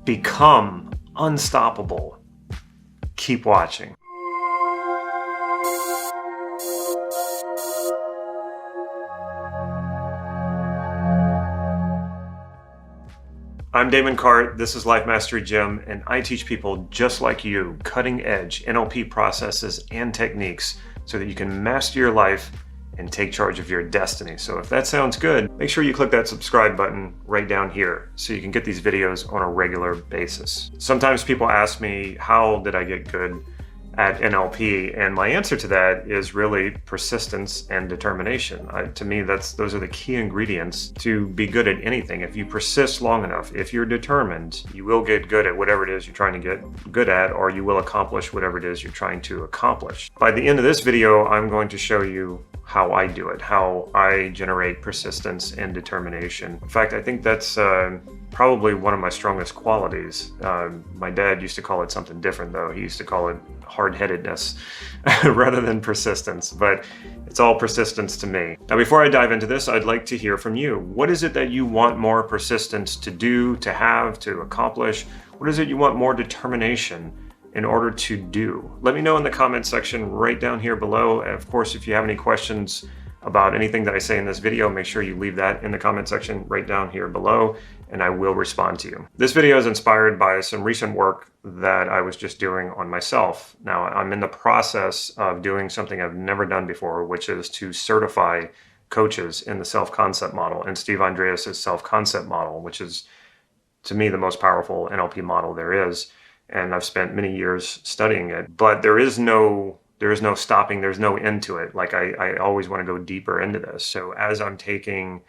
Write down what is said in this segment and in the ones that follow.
become unstoppable. Keep watching. I'm Damon Cart, this is Life Mastery Gym, and I teach people just like you cutting-edge NLP processes and techniques so that you can master your life and take charge of your destiny. So if that sounds good, make sure you click that subscribe button right down here so you can get these videos on a regular basis. Sometimes people ask me, how did I get good at NLP? And my answer to that is really persistence and determination. To me, those are the key ingredients to be good at anything. If you persist long enough, if you're determined, you will get good at whatever it is you're trying to get good at, or you will accomplish whatever it is you're trying to accomplish. By the end of this video, I'm going to show you how I do it, how I generate persistence and determination. In fact, I think that's probably one of my strongest qualities. My dad used to call it something different though. He used to call it hard-headedness rather than persistence, but it's all persistence to me. Now, before I dive into this, I'd like to hear from you. What is it that you want more persistence to do, to have, to accomplish? What is it you want more determination in order to do? Let me know in the comment section right down here below. And of course, if you have any questions about anything that I say in this video, make sure you leave that in the comment section right down here below, and I will respond to you. This video is inspired by some recent work that I was just doing on myself. Now, I'm in the process of doing something I've never done before, which is to certify coaches in the self-concept model, and Steve Andreas' self-concept model, which is, to me, the most powerful NLP model there is. And I've spent many years studying it, but there is no stopping, there's no end to it. Like I always want to go deeper into this. So as I'm taking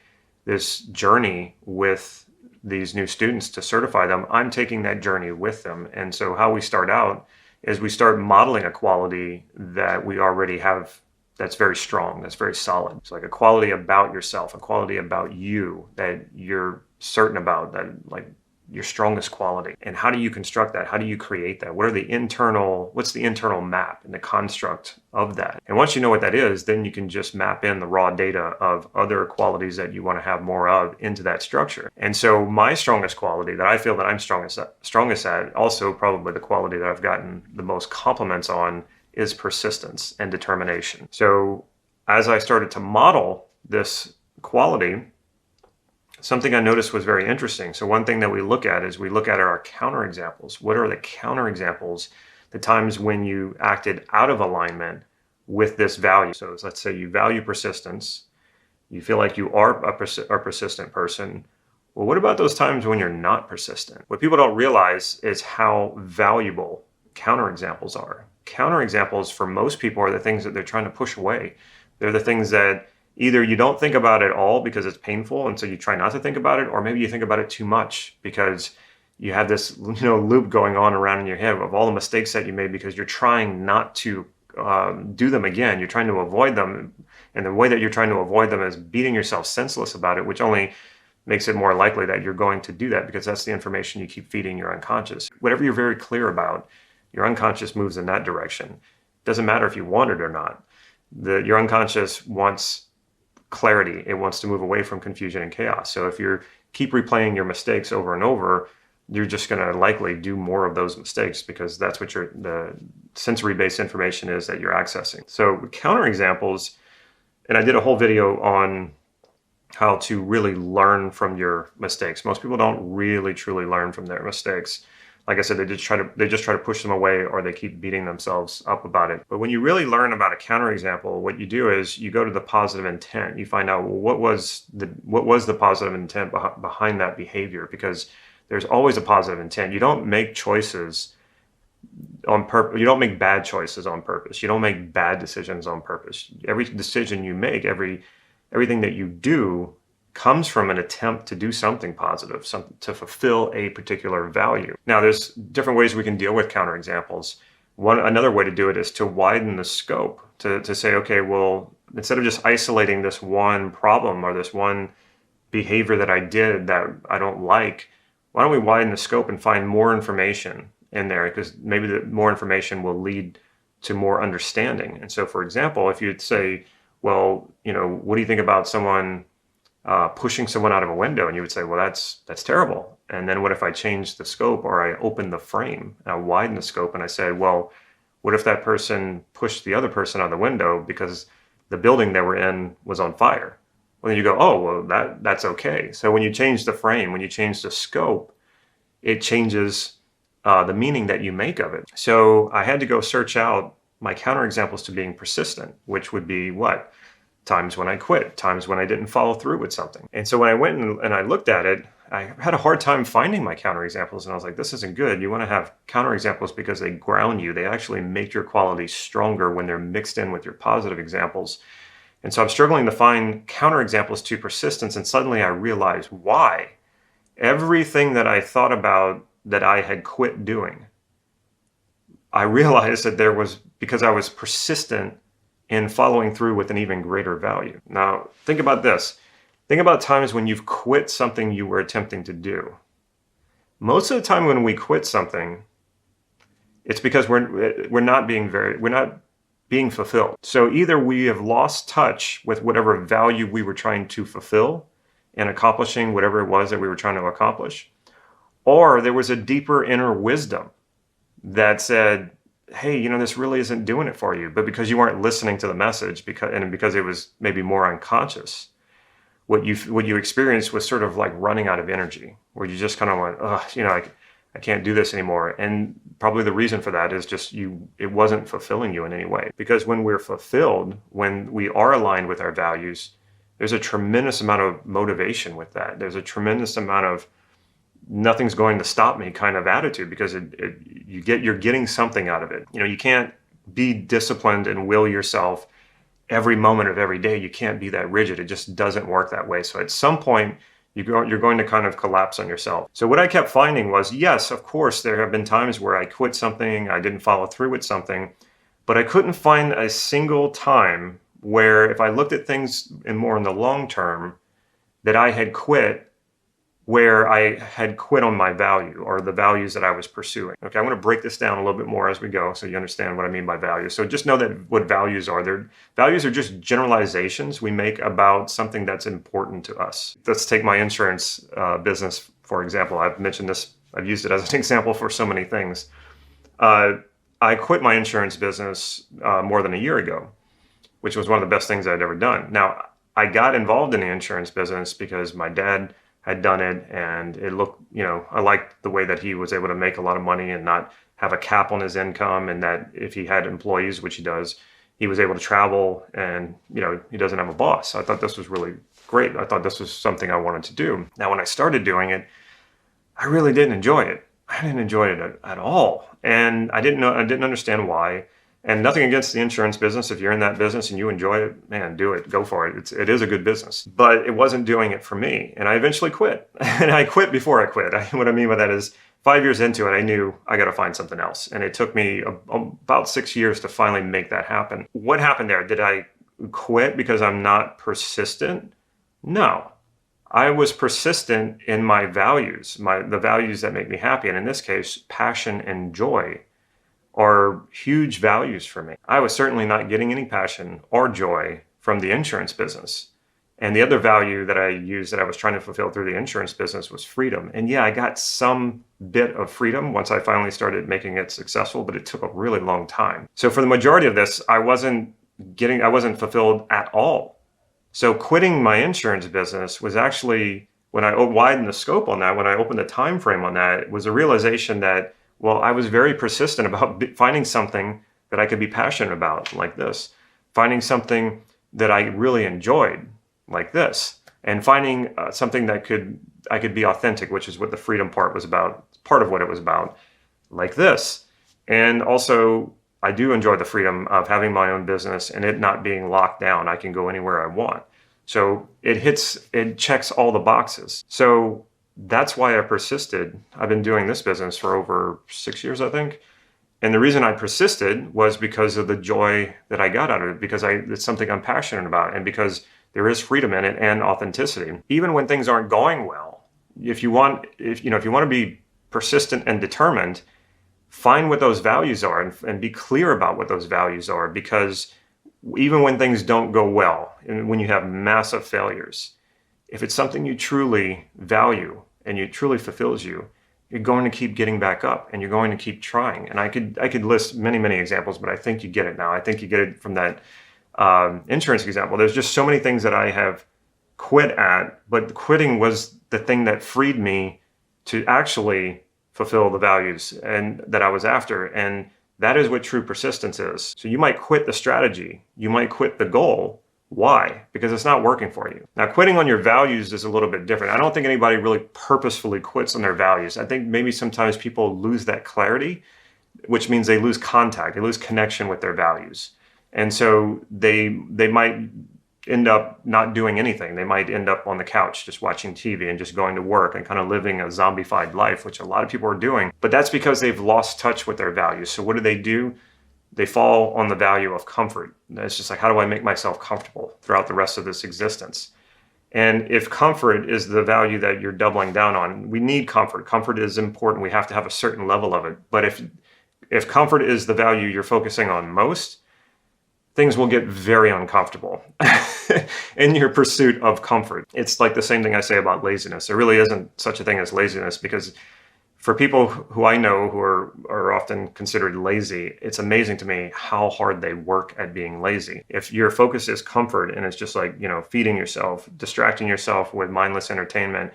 this journey with these new students to certify them, I'm taking that journey with them. And so how we start out is we start modeling a quality that we already have that's very strong, that's very solid. It's like a quality about yourself, a quality about you that you're certain about, that like your strongest quality. And how do you construct that? How do you create that? What's the internal map and the construct of that? And once you know what that is, then you can just map in the raw data of other qualities that you want to have more of into that structure. And so my strongest quality that I feel that I'm strongest at, also probably the quality that I've gotten the most compliments on, is persistence and determination. So as I started to model this quality, something I noticed was very interesting. So one thing that we look at is we look at our counterexamples. What are the counterexamples, the times when you acted out of alignment with this value? So let's say you value persistence. You feel like you are a persistent person. Well, what about those times when you're not persistent? What people don't realize is how valuable counterexamples are. Counterexamples for most people are the things that they're trying to push away. They're the things that either you don't think about at all because it's painful, and so you try not to think about it, or maybe you think about it too much because you have this loop going on around in your head of all the mistakes that you made because you're trying not to do them again. You're trying to avoid them, and the way that you're trying to avoid them is beating yourself senseless about it, which only makes it more likely that you're going to do that because that's the information you keep feeding your unconscious. Whatever you're very clear about, your unconscious moves in that direction. Doesn't matter if you want it or not. Your unconscious wants clarity. It wants to move away from confusion and chaos. So if you keep replaying your mistakes over and over, you're just going to likely do more of those mistakes because that's what the sensory-based information is that you're accessing. So counterexamples, and I did a whole video on how to really learn from your mistakes. Most people don't really truly learn from their mistakes. Like I said, they just try to push them away, or they keep beating themselves up about it. But when you really learn about a counterexample, what you do is you go to the positive intent. You find out, well, what was the positive intent behind that behavior? Because there's always a positive intent. You don't make choices on purpose. You don't make bad choices on purpose. You don't make bad decisions on purpose. Every decision you make, everything that you do comes from an attempt to do something positive, to fulfill a particular value. Now, there's different ways we can deal with counterexamples. Another way to do it is to widen the scope, to say, okay, well, instead of just isolating this one problem or this one behavior that I did that I don't like, why don't we widen the scope and find more information in there? Because maybe the more information will lead to more understanding. And so, for example, if you'd say, well, what do you think about someone pushing someone out of a window, and you would say, well, that's terrible. And then what if I change the scope, or I open the frame and I widen the scope and I said, well, what if that person pushed the other person out the window because the building they were in was on fire? Well, then you go, oh, well, that's okay. So when you change the frame, when you change the scope, it changes the meaning that you make of it. So I had to go search out my counterexamples to being persistent, which would be what? Times when I quit, times when I didn't follow through with something. And so when I went and I looked at it, I had a hard time finding my counterexamples, and I was like, this isn't good. You want to have counterexamples because they ground you. They actually make your qualities stronger when they're mixed in with your positive examples. And so I'm struggling to find counterexamples to persistence, and suddenly I realized why. Everything that I thought about that I had quit doing, I realized that there was because I was persistent in following through with an even greater value. Now, think about this. Think about times when you've quit something you were attempting to do. Most of the time when we quit something, it's because we're not being fulfilled. So either we have lost touch with whatever value we were trying to fulfill in accomplishing whatever it was that we were trying to accomplish, or there was a deeper inner wisdom that said, hey, this really isn't doing it for you. But because you weren't listening to the message, because it was maybe more unconscious, what you experienced was sort of like running out of energy, where you just kind of went, I can't do this anymore. And probably the reason for that is just it wasn't fulfilling you in any way. Because when we're fulfilled, when we are aligned with our values, there's a tremendous amount of motivation with that. There's a tremendous amount of nothing's going to stop me kind of attitude, because you're getting something out of it. You can't be disciplined and will yourself every moment of every day. You can't be that rigid. It just doesn't work that way. So at some point, you're going to kind of collapse on yourself. So what I kept finding was, yes, of course, there have been times where I quit something, I didn't follow through with something, but I couldn't find a single time where, if I looked at things more in the long term, that I had quit where I had quit on my value or the values that I was pursuing. Okay, I'm going to break this down a little bit more as we go so you understand what I mean by values. So just know that what values are. Values are just generalizations we make about something that's important to us. Let's take my insurance business, for example. I've mentioned this, I've used it as an example for so many things. I quit my insurance business more than a year ago, which was one of the best things I'd ever done. Now, I got involved in the insurance business because my dad had done it, and it looked, I liked the way that he was able to make a lot of money and not have a cap on his income, and that if he had employees, which he does, he was able to travel, and he doesn't have a boss. I thought this was really great. I thought this was something I wanted to do. Now, when I started doing it, I really didn't enjoy it. I didn't enjoy it at all, and I didn't understand why. And nothing against the insurance business. If you're in that business and you enjoy it, man, do it. Go for it. It is a good business. But it wasn't doing it for me. And I eventually quit. And I quit before I quit. What I mean by that is 5 years into it, I knew I got to find something else. And it took me about 6 years to finally make that happen. What happened there? Did I quit because I'm not persistent? No. I was persistent in my values, the values that make me happy. And in this case, passion and joy are huge values for me. I was certainly not getting any passion or joy from the insurance business. And the other value that I used that I was trying to fulfill through the insurance business was freedom. And yeah, I got some bit of freedom once I finally started making it successful, but it took a really long time. So for the majority of this, I wasn't fulfilled at all. So quitting my insurance business was actually, when I widened the scope on that, when I opened the time frame on that, it was a realization that, well, I was very persistent about finding something that I could be passionate about, like this, finding something that I really enjoyed, like this, and finding something that I could be authentic, which is what the freedom part was about, part of what it was about, like this. And also, I do enjoy the freedom of having my own business and it not being locked down. I can go anywhere I want. So it checks all the boxes. So that's why I persisted. I've been doing this business for over 6 years, I think. And the reason I persisted was because of the joy that I got out of it, because it's something I'm passionate about, and because there is freedom in it and authenticity. Even when things aren't going well, if you want to be persistent and determined, find what those values are and be clear about what those values are, because even when things don't go well and when you have massive failures, if it's something you truly value and it truly fulfills you, you're going to keep getting back up and you're going to keep trying. And I could list many examples, but I think you get it now. I think you get it from that insurance example. There's just so many things that I have quit at, but quitting was the thing that freed me to actually fulfill the values and that I was after. And that is what true persistence is. So you might quit the strategy, you might quit the goal. Why? Because it's not working for you. Now, quitting on your values is a little bit different. I don't think anybody really purposefully quits on their values. I think maybe sometimes people lose that clarity, which means they lose contact, they lose connection with their values. And so they might end up not doing anything. They might end up on the couch just watching TV and just going to work and kind of living a zombified life, which a lot of people are doing. But that's because they've lost touch with their values. So what do? They fall on the value of comfort. It's just like, how do I make myself comfortable throughout the rest of this existence? And if comfort is the value that you're doubling down on, we need comfort. Comfort is important. We have to have a certain level of it. But if comfort is the value you're focusing on most, things will get very uncomfortable in your pursuit of comfort. It's like the same thing I say about laziness. There really isn't such a thing as laziness, because for people who I know who are often considered lazy, it's amazing to me how hard they work at being lazy. If your focus is comfort and it's just like, feeding yourself, distracting yourself with mindless entertainment,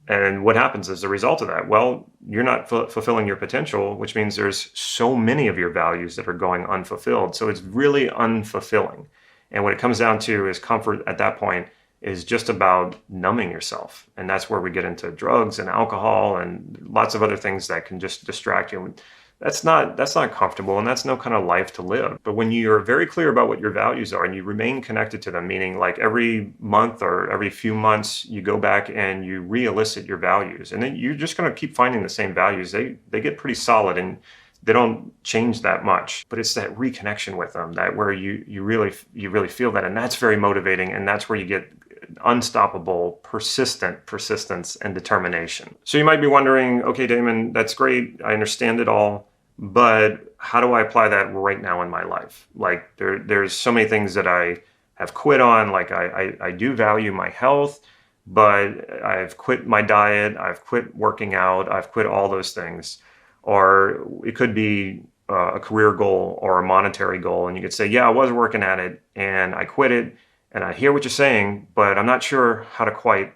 and what happens as a result of that? Well, you're not fulfilling your potential, which means there's so many of your values that are going unfulfilled. So it's really unfulfilling. And what it comes down to is comfort at that point is just about numbing yourself. And that's where we get into drugs and alcohol and lots of other things that can just distract you. That's not comfortable, and that's no kind of life to live. But when you're very clear about what your values are and you remain connected to them, meaning like every month or every few months, you go back and you re-elicit your values, and then you're just going to keep finding the same values. They get pretty solid and they don't change that much, but it's that reconnection with them that where you really feel that, and that's very motivating, and that's where you get unstoppable, persistence and determination. So you might be wondering, okay, Damon, that's great. I understand it all, but how do I apply that right now in my life? Like there's so many things that I have quit on. Like I do value my health, but I've quit my diet. I've quit working out. I've quit all those things. Or it could be a career goal or a monetary goal. And you could say, yeah, I was working at it and I quit it. And I hear what you're saying, but I'm not sure how to quite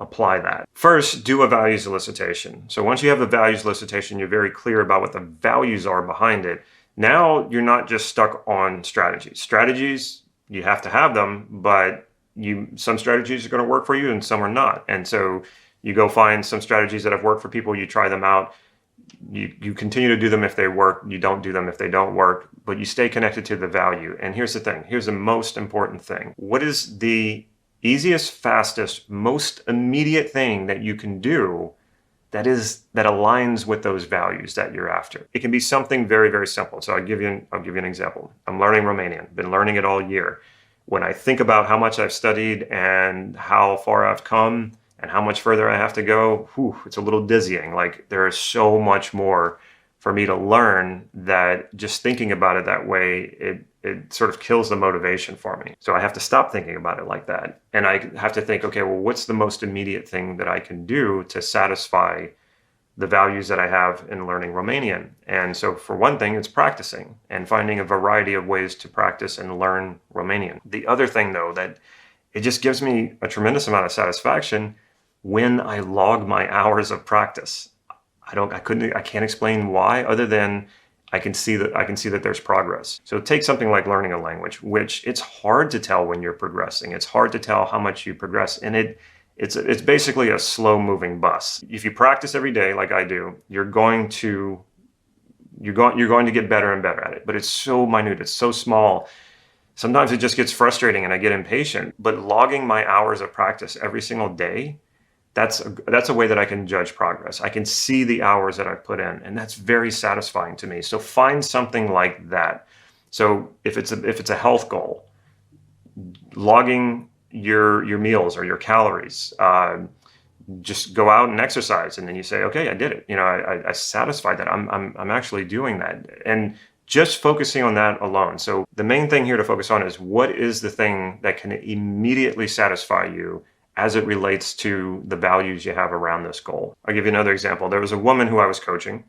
apply that. First, do a values elicitation. So once you have the values elicitation, you're very clear about what the values are behind it. Now you're not just stuck on strategies. Strategies, you have to have them, but some strategies are going to work for you and some are not. And so you go find some strategies that have worked for people, you try them out. You continue to do them if they work, you don't do them if they don't work, but you stay connected to the value. And here's the thing, here's the most important thing. What is the easiest, fastest, most immediate thing that you can do that aligns with those values that you're after? It can be something very, very simple. So I'll give you an example. I'm learning Romanian, been learning it all year. When I think about how much I've studied and how far I've come, and how much further I have to go, it's a little dizzying. Like there is so much more for me to learn that just thinking about it that way, it sort of kills the motivation for me. So I have to stop thinking about it like that. And I have to think, okay, well, what's the most immediate thing that I can do to satisfy the values that I have in learning Romanian? And so for one thing, it's practicing and finding a variety of ways to practice and learn Romanian. The other thing though, that it just gives me a tremendous amount of satisfaction when I log my hours of practice. I can't explain why, other than I can see that there's progress. So take something like learning a language, which it's hard to tell when you're progressing. It's hard to tell how much you progress, and it's basically a slow moving bus. If you practice every day like I do, you're going to get better and better at it. But it's so minute, it's so small. Sometimes it just gets frustrating and I get impatient. But logging my hours of practice every single day, that's a way that I can judge progress. I can see the hours that I've put in, and that's very satisfying to me. So find something like that. So if it's a health goal, logging your meals or your calories, just go out and exercise, and then you say, okay, I did it. I satisfied that. I'm actually doing that, and just focusing on that alone. So the main thing here to focus on is what is the thing that can immediately satisfy you as it relates to the values you have around this goal. I'll give you another example. There was a woman who I was coaching.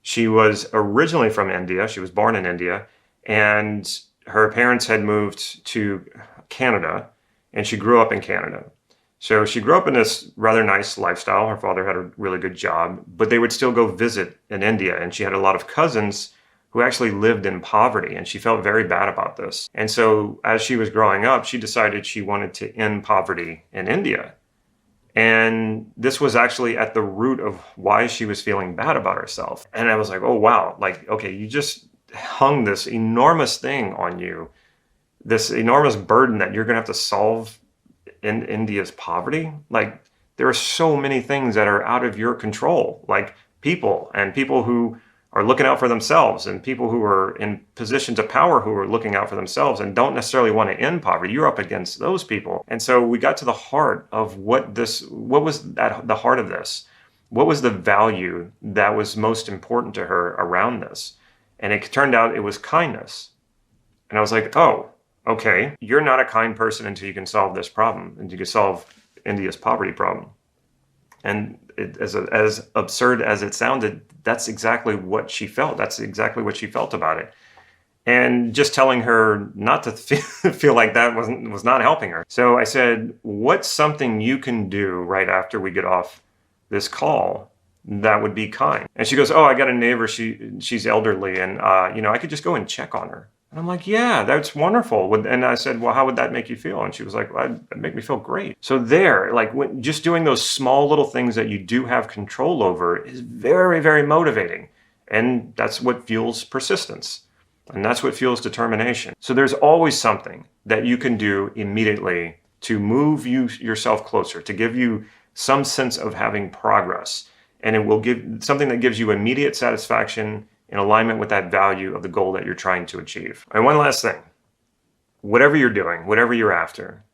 She was originally from India. She was born in India, and her parents had moved to Canada, and she grew up in Canada. So she grew up in this rather nice lifestyle. Her father had a really good job, but they would still go visit in India. And she had a lot of cousins who actually lived in poverty, and she felt very bad about this. And so as she was growing up, she decided she wanted to end poverty in India. And this was actually at the root of why she was feeling bad about herself. And I was like, oh, wow, like, okay, you just hung this enormous thing on you, this enormous burden that you're going to have to solve in India's poverty. Like, there are so many things that are out of your control, like people who are looking out for themselves, and people who are in positions of power who are looking out for themselves and don't necessarily want to end poverty. You're up against those people. And so we got to the heart of what was at the heart of this. What was the value that was most important to her around this? And it turned out it was kindness. And I was like, oh, okay, you're not a kind person until you can solve this problem, and you can solve India's poverty problem. And as absurd as it sounded, that's exactly what she felt. That's exactly what she felt about it. And just telling her not to feel like that was not helping her. So I said, what's something you can do right after we get off this call that would be kind? And she goes, oh, I got a neighbor. She's elderly, and I could just go and check on her. And I'm like, yeah, that's wonderful. And I said, well, how would that make you feel? And she was like, well, that'd make me feel great. So just doing those small little things that you do have control over is very, very motivating. And that's what fuels persistence. And that's what fuels determination. So there's always something that you can do immediately to move yourself closer, to give you some sense of having progress. And it will give something that gives you immediate satisfaction in alignment with that value of the goal that you're trying to achieve. And one last thing, whatever you're doing, whatever you're after,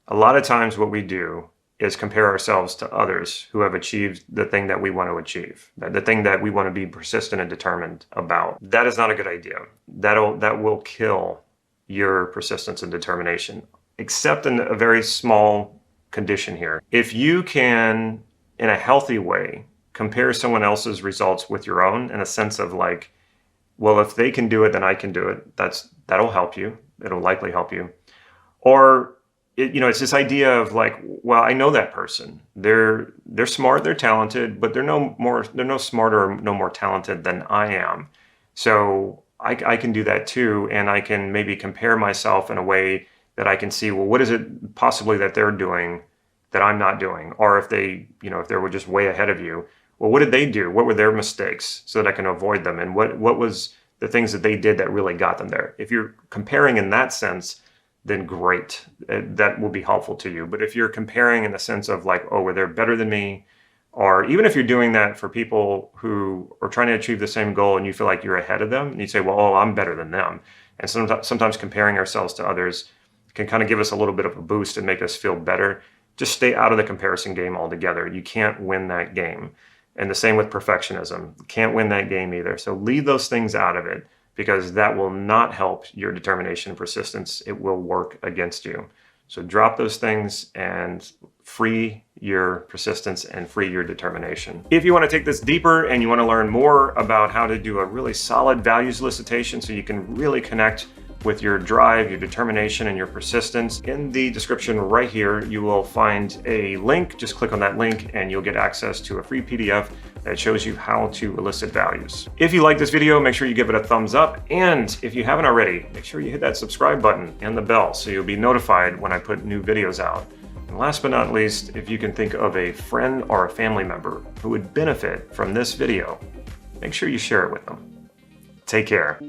a lot of times what we do is compare ourselves to others who have achieved the thing that we want to achieve, the thing that we want to be persistent and determined about. That is not a good idea. That will kill your persistence and determination, except in a very small condition here. If you can, in a healthy way, compare someone else's results with your own, in a sense of like, well, if they can do it, then I can do it. That'll help you. It'll likely help you. Or, it's this idea of like, well, I know that person. They're smart, they're talented, but they're no smarter or no more talented than I am. So I can do that too, and I can maybe compare myself in a way that I can see, well, what is it possibly that they're doing that I'm not doing? Or if they were just way ahead of you, well, what did they do? What were their mistakes so that I can avoid them? And what was the things that they did that really got them there? If you're comparing in that sense, then great. That will be helpful to you. But if you're comparing in the sense of like, oh, well, they're better than me, or even if you're doing that for people who are trying to achieve the same goal and you feel like you're ahead of them, and you say, well, oh, I'm better than them. And sometimes comparing ourselves to others can kind of give us a little bit of a boost and make us feel better. Just stay out of the comparison game altogether. You can't win that game. And the same with perfectionism. You can't win that game either. So leave those things out of it, because that will not help your determination and persistence. It will work against you. So drop those things and free your persistence and free your determination. If you want to take this deeper and you want to learn more about how to do a really solid values elicitation so you can really connect with your drive, your determination, and your persistence, in the description right here, you will find a link. Just click on that link and you'll get access to a free PDF that shows you how to elicit values. If you like this video, make sure you give it a thumbs up. And if you haven't already, make sure you hit that subscribe button and the bell so you'll be notified when I put new videos out. And last but not least, if you can think of a friend or a family member who would benefit from this video, make sure you share it with them. Take care.